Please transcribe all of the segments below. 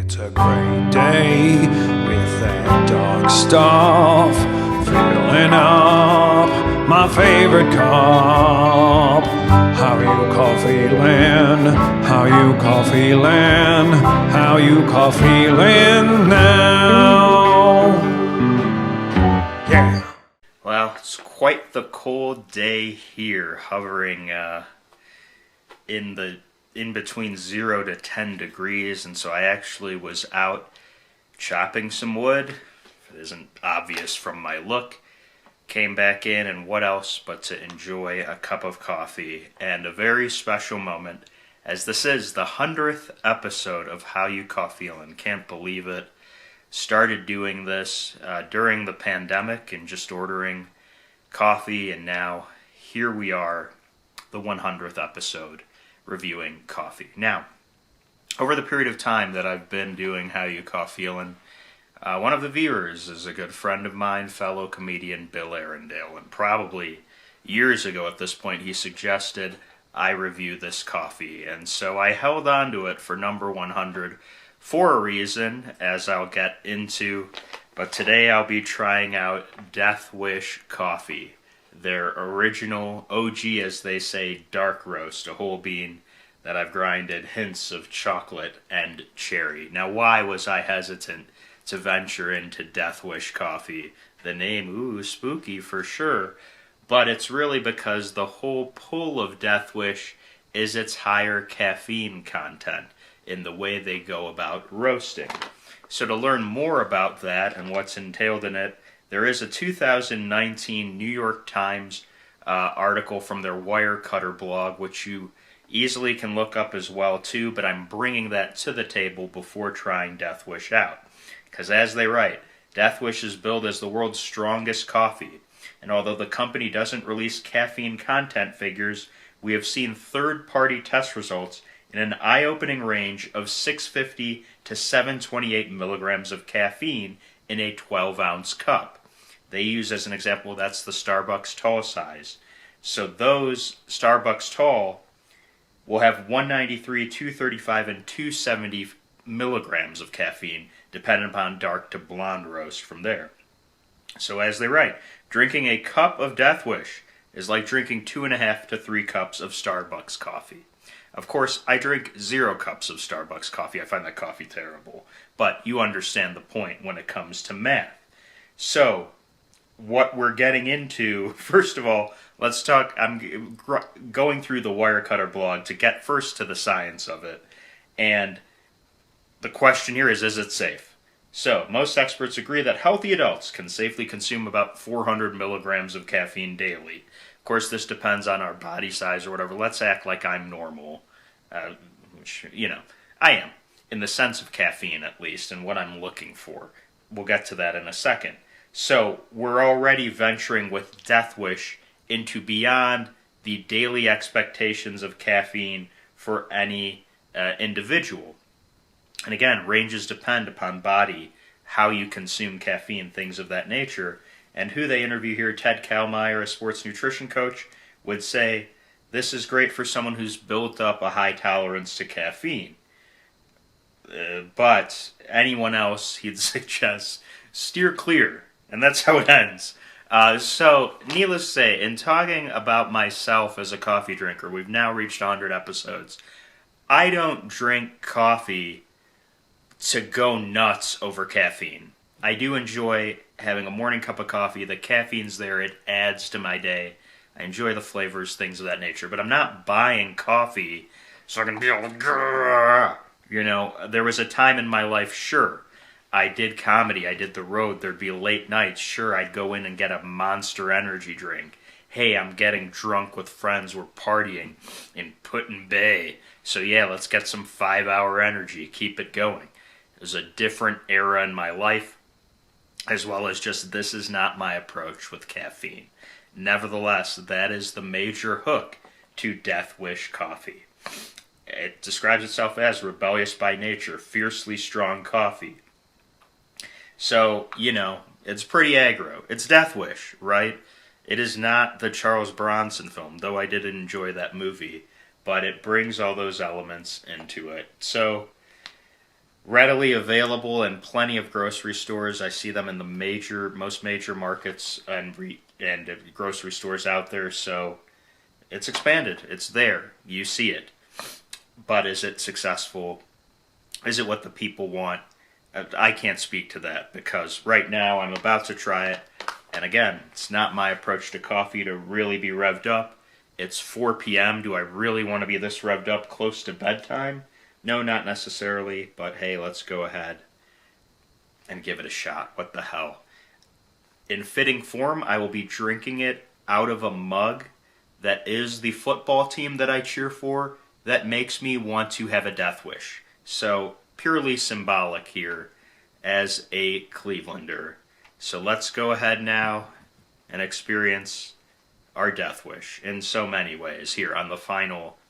It's a great day with that dog stuff, filling up my favorite cup. How you coffeelin? How you coffeelin? How you coffeelin now? Yeah. Well, it's quite the cold day here, hovering in between 0 to 10 degrees, and so I actually was out chopping some wood. If it isn't obvious from my look, came back in, and what else but to enjoy a cup of coffee and a very special moment, as this is the 100th episode of How You Coffeelin. Can't believe it. Started doing this during the pandemic and just ordering coffee, and now here we are, the 100th episode, reviewing coffee. Now, over the period of time that I've been doing How You Coffeelin, one of the viewers is a good friend of mine, fellow comedian Bill Arundel, and probably years ago at this point he suggested I review this coffee, and so I held on to it for number 100 for a reason, as I'll get into, but today I'll be trying out Death Wish Coffee, their original OG, as they say, dark roast, a whole bean that I've grinded hints of chocolate and cherry. Now, why was I hesitant to venture into Death Wish Coffee? The name, ooh, spooky for sure, but it's really because the whole pull of Death Wish is its higher caffeine content in the way they go about roasting. So to learn more about that and what's entailed in it, there is a 2019 New York Times article from their Wirecutter blog, which you easily can look up as well too, but I'm bringing that to the table before trying Death Wish out. Because as they write, Death Wish is billed as the world's strongest coffee, and although the company doesn't release caffeine content figures, we have seen third-party test results in an eye-opening range of 650 to 728 milligrams of caffeine in a 12-ounce cup. They use as an example, that's the Starbucks tall size. So those Starbucks tall will have 193, 235, and 270 milligrams of caffeine, depending upon dark to blonde roast from there. So as they write, drinking a cup of Death Wish is like drinking 2.5 to 3 cups of Starbucks coffee. Of course, I drink 0 cups of Starbucks coffee. I find that coffee terrible. But you understand the point when it comes to math. So, what we're getting into, first of all, let's talk, I'm going through the Wirecutter blog to get first to the science of it. And the question here is it safe? So, most experts agree that healthy adults can safely consume about 400 milligrams of caffeine daily. Of course, this depends on our body size or whatever. Let's act like I'm normal, which, I am, in the sense of caffeine at least, and what I'm looking for. We'll get to that in a second. So, we're already venturing with Death Wish into beyond the daily expectations of caffeine for any individual. And again, ranges depend upon body, how you consume caffeine, things of that nature. And who they interview here, Ted Kalmeyer, a sports nutrition coach, would say, this is great for someone who's built up a high tolerance to caffeine. But anyone else, he'd suggest, steer clear. And that's how it ends. So, needless to say, in talking about myself as a coffee drinker, we've now reached 100 episodes. I don't drink coffee to go nuts over caffeine. I do enjoy having a morning cup of coffee. The caffeine's there. It adds to my day. I enjoy the flavors, things of that nature. But I'm not buying coffee so I can be able to, there was a time in my life, sure, I did comedy, I did the road, there'd be late nights, sure, I'd go in and get a Monster Energy drink. Hey, I'm getting drunk with friends, we're partying in Put-in-Bay. So yeah, let's get some 5-hour energy, keep it going. It was a different era in my life, as well as just this is not my approach with caffeine. Nevertheless, that is the major hook to Death Wish Coffee. It describes itself as rebellious by nature, fiercely strong coffee. So, it's pretty aggro. It's Death Wish, right? It is not the Charles Bronson film, though I did enjoy that movie, but it brings all those elements into it. So, readily available in plenty of grocery stores. I see them in the most major markets and grocery stores out there. So it's expanded. It's there. You see it. But is it successful? Is it what the people want? I can't speak to that because right now I'm about to try it. And again, it's not my approach to coffee to really be revved up. It's 4 p.m. Do I really want to be this revved up close to bedtime? No, not necessarily. But hey, let's go ahead and give it a shot. What the hell? In fitting form, I will be drinking it out of a mug that is the football team that I cheer for. That makes me want to have a death wish. So, purely symbolic here as a Clevelander. So let's go ahead now and experience our death wish in so many ways here on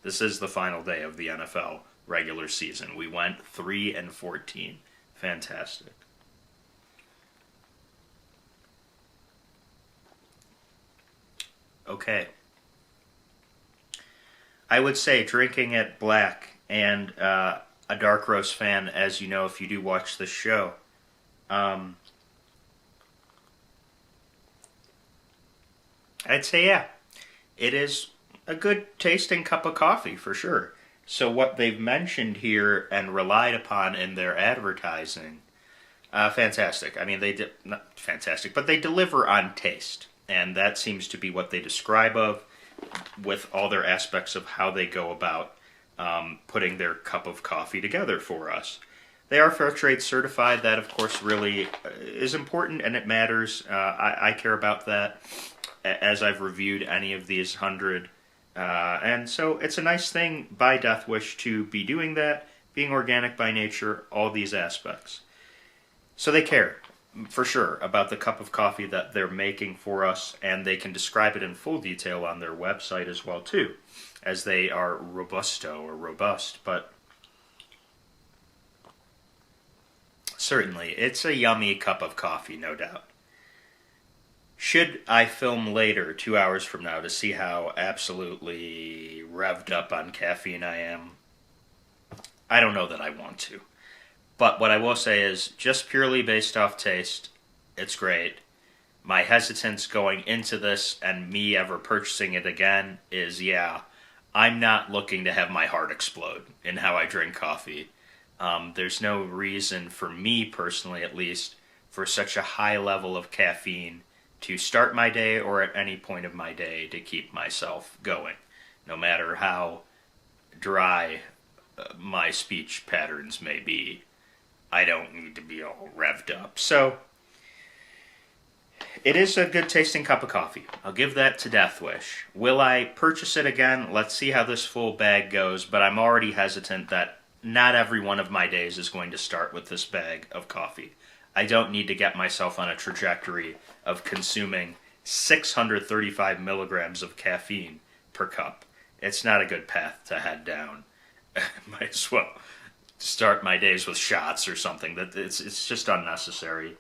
this is the final day of the NFL regular season. We went 3-14. Fantastic. Okay. I would say drinking it black and a dark roast fan, as you know if you do watch this show. I'd say yeah, it is a good tasting cup of coffee for sure. So what they've mentioned here and relied upon in their advertising, fantastic. I mean, not fantastic, but they deliver on taste, and that seems to be what they describe of with all their aspects of how they go about putting their cup of coffee together for us. They are fair trade certified. That, of course, really is important, and it matters. I care about that as I've reviewed any of these 100. And so it's a nice thing by Death Wish to be doing that, being organic by nature, all these aspects. So they care, for sure, about the cup of coffee that they're making for us, and they can describe it in full detail on their website as well, too, as they are robust, but certainly, it's a yummy cup of coffee, no doubt. Should I film later, 2 hours from now, to see how absolutely revved up on caffeine I am? I don't know that I want to. But what I will say is, just purely based off taste, it's great. My hesitance going into this and me ever purchasing it again is, yeah, I'm not looking to have my heart explode in how I drink coffee. There's no reason for me personally, at least, for such a high level of caffeine to start my day or at any point of my day to keep myself going, no matter how dry my speech patterns may be. I don't need to be all revved up. So, it is a good tasting cup of coffee. I'll give that to Death Wish. Will I purchase it again? Let's see how this full bag goes, but I'm already hesitant that not every one of my days is going to start with this bag of coffee. I don't need to get myself on a trajectory of consuming 635 milligrams of caffeine per cup. It's not a good path to head down. Might as well start my days with shots or something. It's just unnecessary.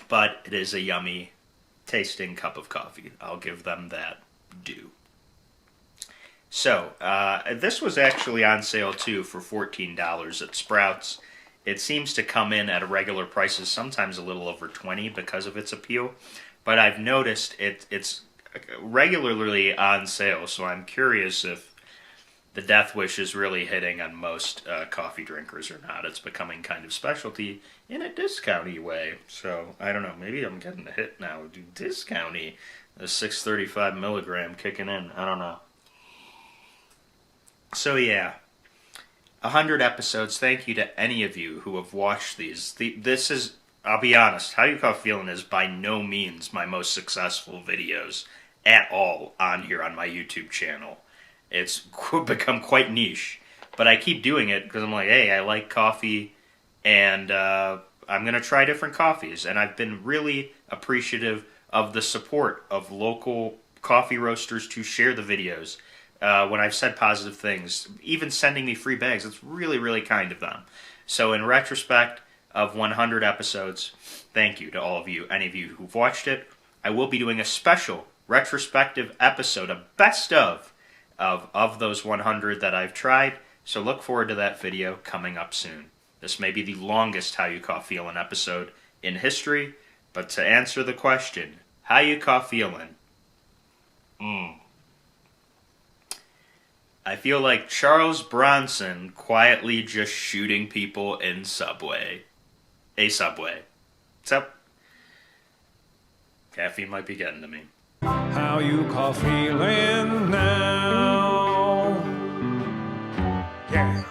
But it is a yummy tasting cup of coffee. I'll give them that due. So, this was actually on sale too for $14 at Sprouts. It seems to come in at regular prices, sometimes a little over $20 because of its appeal. But I've noticed it's regularly on sale, so I'm curious if the Death Wish is really hitting on most coffee drinkers or not. It's becoming kind of specialty in a discount-y way. So, I don't know, maybe I'm getting a hit now. Discount-y. The 635 milligram kicking in. I don't know. So, yeah. 100 episodes. Thank you to any of you who have watched these. This is, I'll be honest, How You Coffeelin is by no means my most successful videos at all on here on my YouTube channel. It's become quite niche, but I keep doing it because I'm like, hey, I like coffee, and I'm going to try different coffees, and I've been really appreciative of the support of local coffee roasters to share the videos. When I've said positive things, even sending me free bags, it's really, really kind of them. So in retrospect of 100 episodes, thank you to all of you, any of you who've watched it. I will be doing a special retrospective episode, a best of those 100 that I've tried, So look forward to that video coming up soon. This may be the longest How You Coffeelin episode in history, but to answer the question, how you coffeelin? I feel like Charles Bronson quietly just shooting people in a subway. What's up? Caffeine might be getting to me. How you coffeelin now? Yeah.